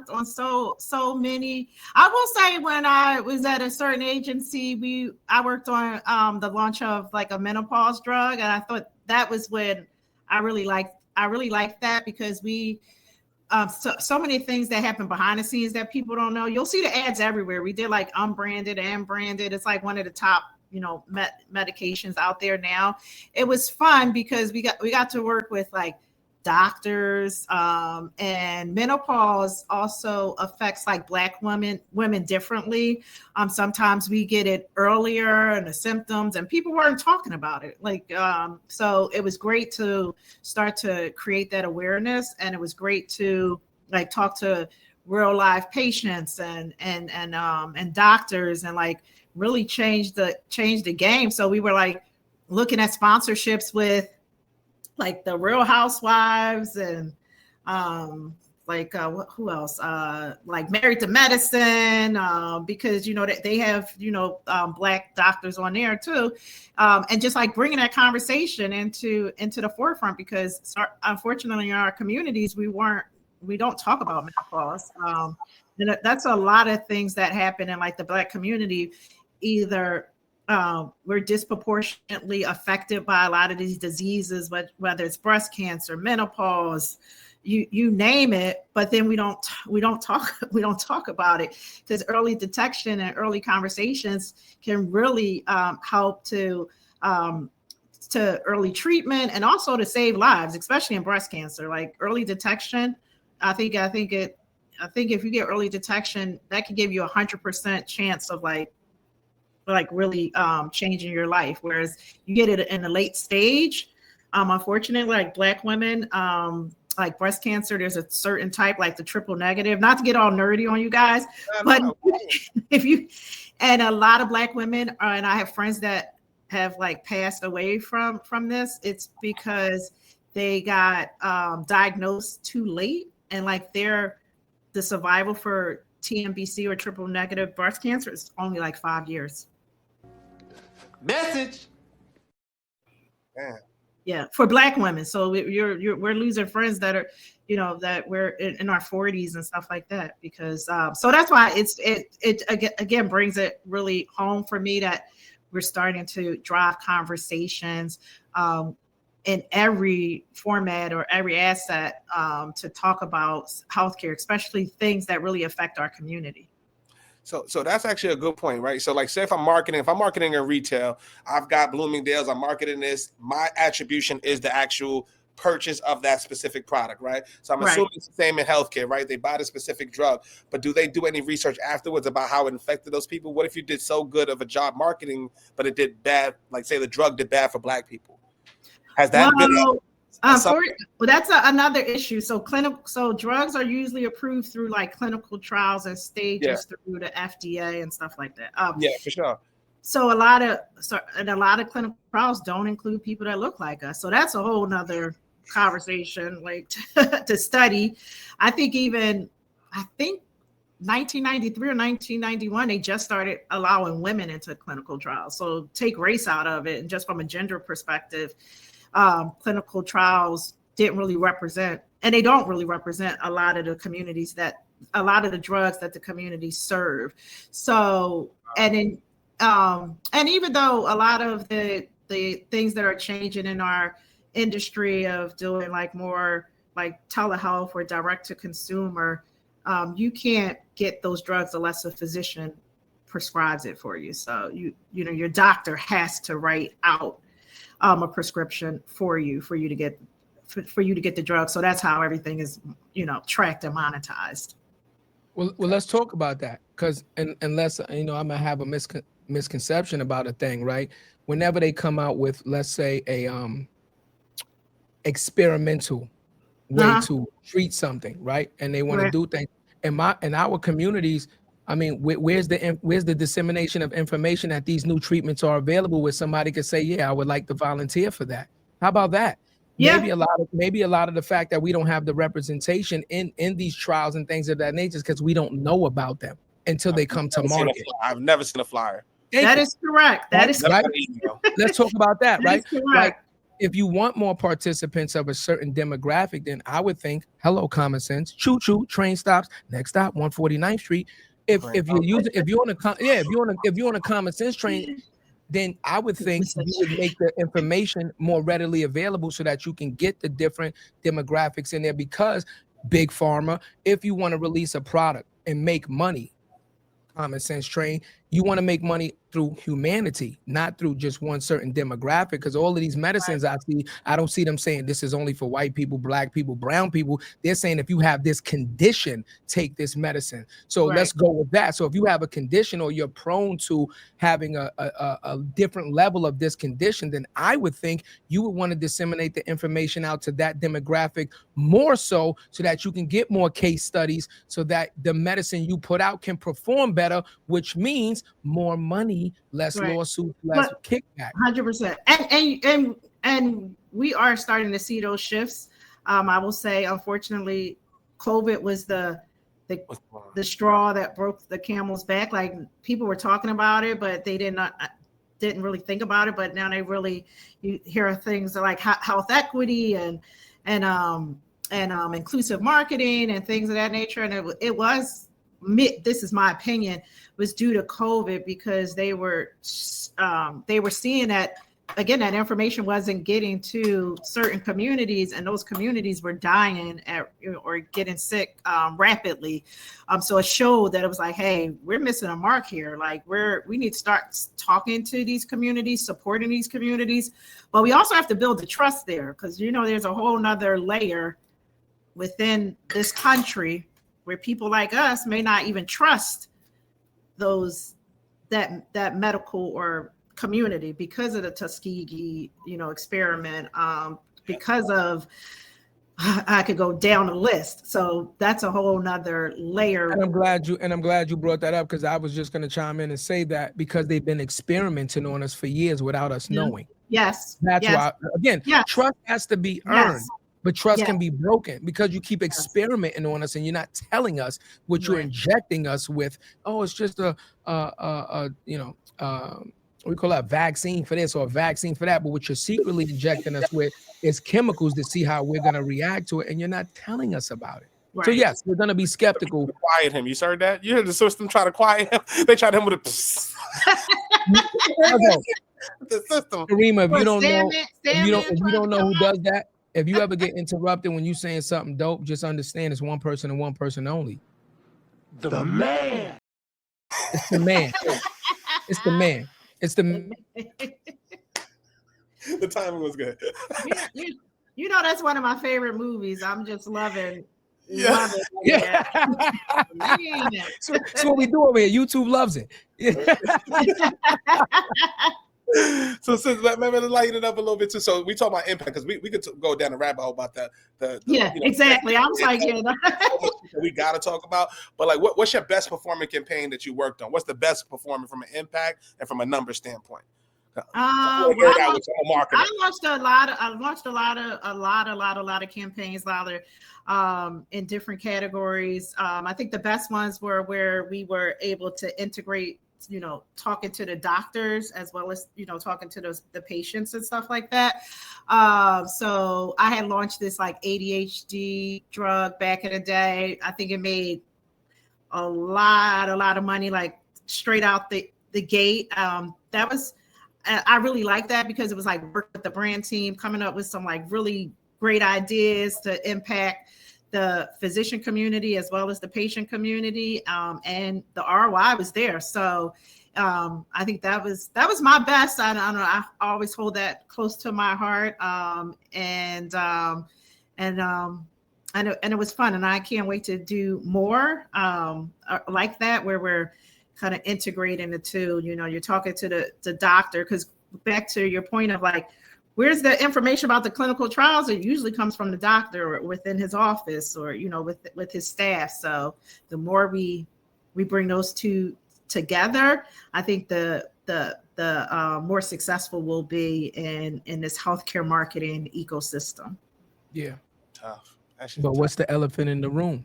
worked on so many. I will say when I was at a certain agency, I worked on the launch of like a menopause drug, and I thought that was when I really liked that because we so many things that happen behind the scenes that people don't know. You'll see the ads everywhere. We did like unbranded and branded. It's like one of the top, medications out there now. It was fun because we got to work with like doctors, and menopause also affects like Black women differently. Sometimes we get it earlier and the symptoms, and people weren't talking about it. Like, so it was great to start to create that awareness, and it was great to like talk to real life patients and doctors, and like really change the game. So we were like looking at sponsorships with like the Real Housewives and who else? Like Married to Medicine, because they have Black doctors on there too, and just like bringing that conversation into the forefront, because unfortunately in our communities we don't talk about menopause, and that's a lot of things that happen in like the Black community. Either we're disproportionately affected by a lot of these diseases, whether it's breast cancer, menopause, you name it, but then we don't talk about it, because early detection and early conversations can really help to early treatment, and also to save lives, especially in breast cancer. Like early detection, I think if you get early detection, that can give you 100% chance of like really changing your life. Whereas you get it in a late stage, unfortunately, like Black women, like breast cancer, there's a certain type, like the triple negative, not to get all nerdy on you guys, but and a lot of Black women and I have friends that have like passed away from this. It's because they got diagnosed too late, and like the survival for TNBC or triple negative breast cancer is only like 5 years. Message. Yeah, for Black women. So we're losing friends that are, that we're in our 40s and stuff like that, because so that's why it again brings it really home for me that we're starting to drive conversations in every format or every asset to talk about healthcare, especially things that really affect our community. So that's actually a good point, right? So like, say if I'm marketing in retail, I've got Bloomingdale's, I'm marketing this, my attribution is the actual purchase of that specific product, right? So I'm assuming it's the same in healthcare, right? They buy the specific drug, but do they do any research afterwards about how it affected those people? What if you did so good of a job marketing, but it did bad, like say the drug did bad for Black people? Has that been that's another issue. So drugs are usually approved through like clinical trials and stages through the FDA and stuff like that. For sure. So a lot of clinical trials don't include people that look like us. So that's a whole nother conversation, like to study. I think 1993 or 1991, they just started allowing women into clinical trials. So take race out of it, and just from a gender perspective, clinical trials didn't really represent, and they don't really represent a lot of the communities a lot of the drugs that the communities serve. So, and even though a lot of the things that are changing in our industry of doing like more like telehealth or direct to consumer, you can't get those drugs unless a physician prescribes it for you. So your doctor has to write out a prescription for you to get the drug. So that's how everything is, tracked and monetized. Well, let's talk about that, because unless I'm gonna have a misconception about a thing, right? Whenever they come out with, let's say, a experimental way to treat something, right? And they want to do things in our communities. I mean, where's the dissemination of information that these new treatments are available, where somebody could say, yeah, I would like to volunteer for that? How about that? Yeah. Maybe a lot of the fact that we don't have the representation in these trials and things of that nature is because we don't know about them until they come to market. I've never seen a flyer. That is correct. That is right. Let's talk about that, right? Like if you want more participants of a certain demographic, then I would think, hello, common sense, choo choo, train stops, next stop, 149th Street. If you're using, if you're on a common sense train, then I would think you would make the information more readily available so that you can get the different demographics in there. Because big pharma, if you want to release a product and make money, common sense train, you want to make money through humanity, not through just one certain demographic. Because all of these medicines I see, I don't see them saying this is only for white people, black people, brown people. They're saying if you have this condition, take this medicine. So let's go with that. So if you have a condition or you're prone to having a different level of this condition, then I would think you would want to disseminate the information out to that demographic more so that you can get more case studies so that the medicine you put out can perform better, which means more money, less lawsuits, less kickback. 100%. And we are starting to see those shifts. I will say, unfortunately, COVID was the straw that broke the camel's back. Like, people were talking about it, but they didn't really think about it. But now you hear things like health equity and inclusive marketing and things of that nature. And it was, this is my opinion, was due to COVID, because they were seeing that, again, that information wasn't getting to certain communities, and those communities were dying or getting sick rapidly. So it showed that it was like, hey, we're missing a mark here. Like, we need to start talking to these communities, supporting these communities, but we also have to build the trust there, because there's a whole nother layer within this country where people like us may not even trust that medical or community because of the Tuskegee, experiment, because of, I could go down the list. So that's a whole nother layer. And I'm glad you brought that up, because I was just going to chime in and say that, because they've been experimenting on us for years without us knowing. Yes. That's why, again, trust has to be earned. But trust can be broken because you keep experimenting on us and you're not telling us what you're injecting us with. Oh, it's just we call that vaccine for this or a vaccine for that. But what you're secretly injecting us with is chemicals to see how we're going to react to it. And you're not telling us about it. Right. So yes, we're going to be skeptical. Quiet him. You heard that? You heard the system try to quiet him. They tried him with a the system. Karima, if you don't know who does that, if you ever get interrupted when you're saying something dope, just understand it's one person and one person only. The man. It's the man. It's the man. It's the. The timing was good. That's one of my favorite movies. I'm just loving. Yeah. So what we do over here. YouTube loves it. So since let me lighten it up a little bit too. So we talk about impact, because we could go down the rabbit hole about that. Exactly. I was like, we got to talk about. But like, what's your best performing campaign that you worked on? What's the best performing from an impact and from a number standpoint? I launched a lot of campaigns, in different categories. I think the best ones were where we were able to integrate, talking to the doctors as well as, talking to the patients and stuff like that. So I had launched this like ADHD drug back in the day. I think it made a lot of money, like straight out the gate. I really liked that, because it was like work with the brand team, coming up with some like really great ideas to impact the physician community as well as the patient community, and the ROI was there. So I think that was my best. I don't know. I always hold that close to my heart, and it was fun, and I can't wait to do more like that, where we're kind of integrating the two. You're talking to the doctor, because back to your point of like, where's the information about the clinical trials? It usually comes from the doctor or within his office, or with his staff. So the more we bring those two together, I think the more successful we'll be in this healthcare marketing ecosystem. Yeah, tough. But what's the elephant in the room?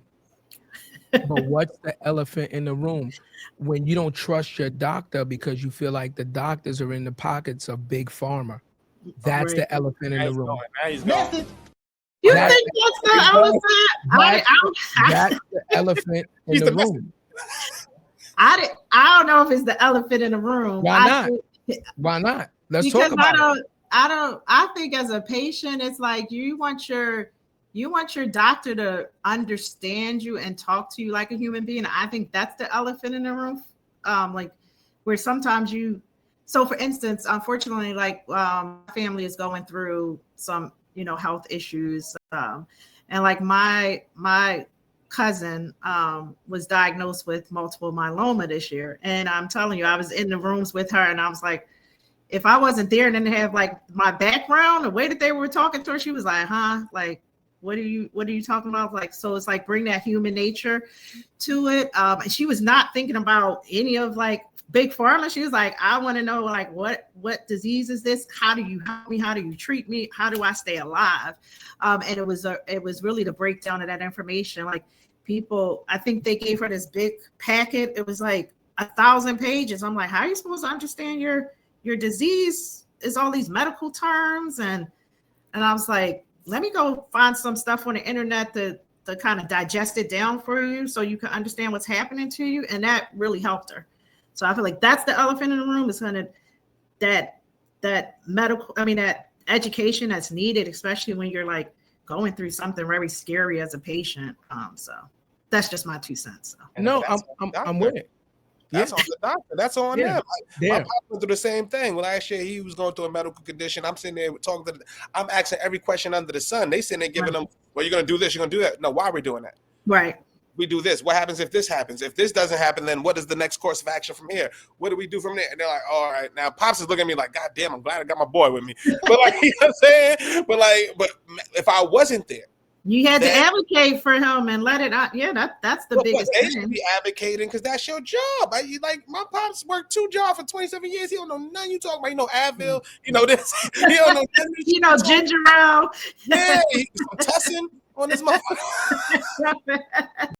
But what's the elephant in the room? When you don't trust your doctor because you feel like the doctors are in the pockets of big pharma. That's Right. the elephant in Now the he's room. going. Now he's going. You That- think that's the elephant? That's the elephant in He's the the best. room. I don't know if it's the elephant in the room. Why not? Why not? Let's Because talk about it. I think as a patient, it's like you want your doctor to understand you and talk to you like a human being. I think that's the elephant in the room. Like where sometimes so for instance, unfortunately, like family is going through some, health issues. And like my cousin was diagnosed with multiple myeloma this year. And I'm telling you, I was in the rooms with her and I was like, if I wasn't there and didn't have like my background, the way that they were talking to her, she was like, huh? Like, what are you talking about? Like, so it's like bring that human nature to it. And she was not thinking about any of like big pharma. She was like, I want to know like what disease is this? How do you help me? How do you treat me? How do I stay alive? And it was really the breakdown of that information. Like people, I think they gave her this big packet. It was like 1,000 pages. I'm like, how are you supposed to understand your disease? Is all these medical terms? And I was like, let me go find some stuff on the internet to kind of digest it down for you so you can understand what's happening to you. And that really helped her. So I feel like that's the elephant in the room, is kind of that education that's needed, especially when you're like going through something very scary as a patient. So that's just my 2 cents. So. No, I'm with it. That's on the doctor. That's on them. Like, Yeah. my pop went through the same thing. Last year, he was going through a medical condition. I'm sitting there talking I'm asking every question under the sun. They sitting there giving them, well, you're going to do this, you're going to do that. No, why are we doing that? Right. We do this. What happens if this happens? If this doesn't happen, then what is the next course of action from here? What do we do from there? And they're like, all right. Now, Pops is looking at me like, God damn, I'm glad I got my boy with me. But like, you know what I'm saying? But if I wasn't there, you had to advocate for him and let it out. Yeah, that's the biggest they thing. should be advocating because that's your job. Like my pops worked 2 jobs for 27 years. He don't know nothing you talking about. You know Advil. You know this. He don't know nothing. Ginger ale. Yeah, he's some tussin on this motherfucker.